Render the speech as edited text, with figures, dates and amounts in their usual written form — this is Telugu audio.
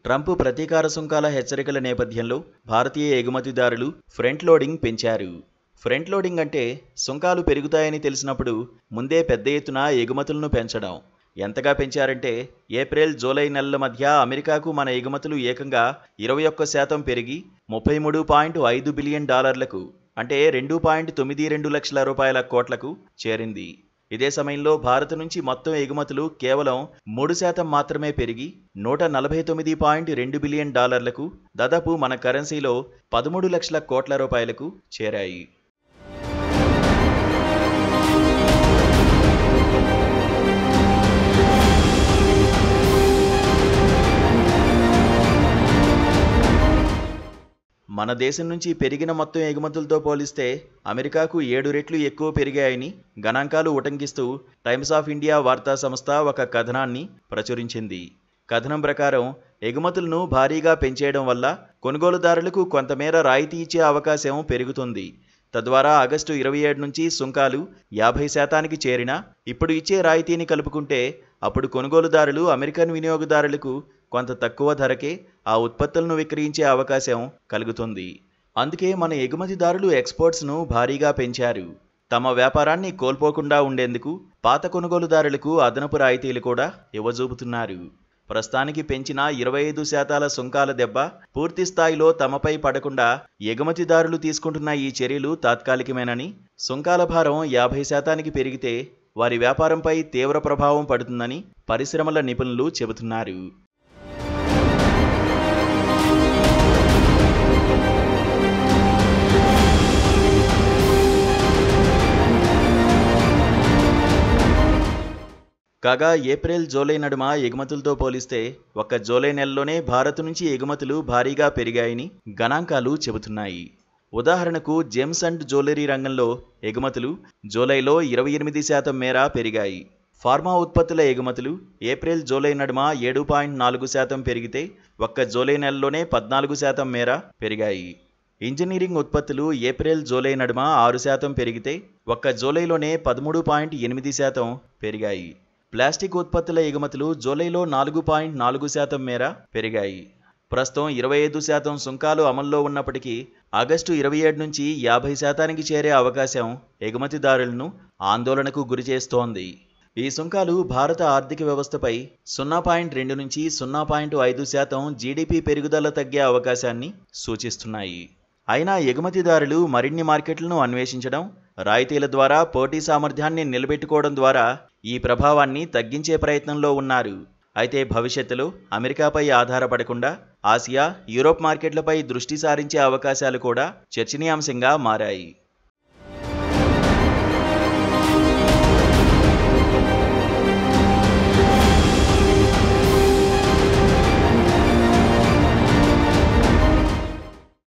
ట్రంప్ ప్రతీకార సుంకాల హెచ్చరికల నేపథ్యంలో భారతీయ ఎగుమతిదారులు ఫ్రంట్ లోడింగ్ పెంచారు. ఫ్రంట్ లోడింగ్ అంటే సుంకాలు పెరుగుతాయని తెలిసినప్పుడు ముందే పెద్ద ఎత్తున ఎగుమతులను పెంచడం. ఎంతగా పెంచారంటే ఏప్రిల్, జూలై నెలల మధ్య అమెరికాకు మన ఎగుమతులు ఏకంగా 21% పెరిగి $33.5 బిలియన్ అంటే $2.92 లక్షల కోట్లకు చేరింది. ఇదే సమయంలో భారత్ నుంచి మొత్తం ఎగుమతులు కేవలం 3% మాత్రమే పెరిగి $149.2 బిలియన్ దాదాపు మన కరెన్సీలో 13 లక్షల కోట్ల రూపాయలకు చేరాయి. మన దేశం నుంచి పెరిగిన మొత్తం ఎగుమతులతో పోలిస్తే అమెరికాకు 7 రెట్లు ఎక్కువ పెరిగాయని గణాంకాలు ఉటంకిస్తూ టైమ్స్ ఆఫ్ ఇండియా వార్తా సంస్థ ఒక కథనాన్ని ప్రచురించింది. కథనం ప్రకారం ఎగుమతులను భారీగా పెంచేయడం వల్ల కొనుగోలుదారులకు కొంతమేర రాయితీ ఇచ్చే అవకాశం పెరుగుతుంది. తద్వారా ఆగస్టు 27 నుంచి సుంకాలు 50%కి చేరినా ఇప్పుడు ఇచ్చే రాయితీని కలుపుకుంటే అప్పుడు కొనుగోలుదారులు అమెరికన్ వినియోగదారులకు కొంత తక్కువ ధరకే ఆ ఉత్పత్తులను విక్రయించే అవకాశం కలుగుతుంది. అందుకే మన ఎగుమతిదారులు ఎక్స్పోర్ట్స్ను భారీగా పెంచారు. తమ వ్యాపారాన్ని కోల్పోకుండా ఉండేందుకు పాత కొనుగోలుదారులకు అదనపు రాయితీలు కూడా ఇవ్వజూపుతున్నారు. ప్రస్తుతానికి పెంచిన 25% సుంకాల దెబ్బ పూర్తి స్థాయిలో తమపై పడకుండా ఎగుమతిదారులు తీసుకుంటున్న ఈ చర్యలు తాత్కాలికమేనని, సుంకాల భారం 50%కి పెరిగితే వారి వ్యాపారంపై తీవ్ర ప్రభావం పడుతుందని పరిశ్రమల నిపుణులు చెబుతున్నారు. కాగా ఏప్రిల్, జూలై నడుమ ఎగుమతులతో పోలిస్తే ఒక్క జూలై నెలలోనే భారత్ నుంచి ఎగుమతులు భారీగా పెరిగాయని గణాంకాలు చెబుతున్నాయి. ఉదాహరణకు జెమ్స్ అండ్ జ్యువెలరీ రంగంలో ఎగుమతులు జూలైలో 28% మేర పెరిగాయి. ఫార్మా ఉత్పత్తుల ఎగుమతులు ఏప్రిల్, జూలై నడుమ 7.4% పెరిగితే ఒక్క జూలై నెలలోనే 14% మేర పెరిగాయి. ఇంజనీరింగ్ ఉత్పత్తులు ఏప్రిల్, జూలై నడుమ 6% పెరిగితే ఒక్క జూలైలోనే 13.8% పెరిగాయి. ప్లాస్టిక్ ఉత్పత్తుల ఎగుమతులు జూలైలో 4.4% మేర పెరిగాయి. ప్రస్తుతం 25% సుంకాలు అమల్లో ఉన్నప్పటికీ ఆగస్టు 27 నుంచి 50%కి చేరే అవకాశం ఎగుమతిదారులను ఆందోళనకు గురిచేస్తోంది. ఈ సుంకాలు భారత ఆర్థిక వ్యవస్థపై 0.2 నుంచి 0.5% జీడీపీ పెరుగుదల తగ్గే అవకాశాన్ని సూచిస్తున్నాయి. అయినా ఎగుమతిదారులు మరిన్ని మార్కెట్లను అన్వేషించడం, రాయితీల ద్వారా పోటీ సామర్థ్యాన్ని నిలబెట్టుకోవడం ద్వారా ఈ ప్రభావాన్ని తగ్గించే ప్రయత్నంలో ఉన్నారు. అయితే భవిష్యత్తులో అమెరికాపై ఆధారపడకుండా ఆసియా, యూరోప్ మార్కెట్లపై దృష్టి సారించే అవకాశాలు కూడా చర్చనీయాంశంగా మారాయి.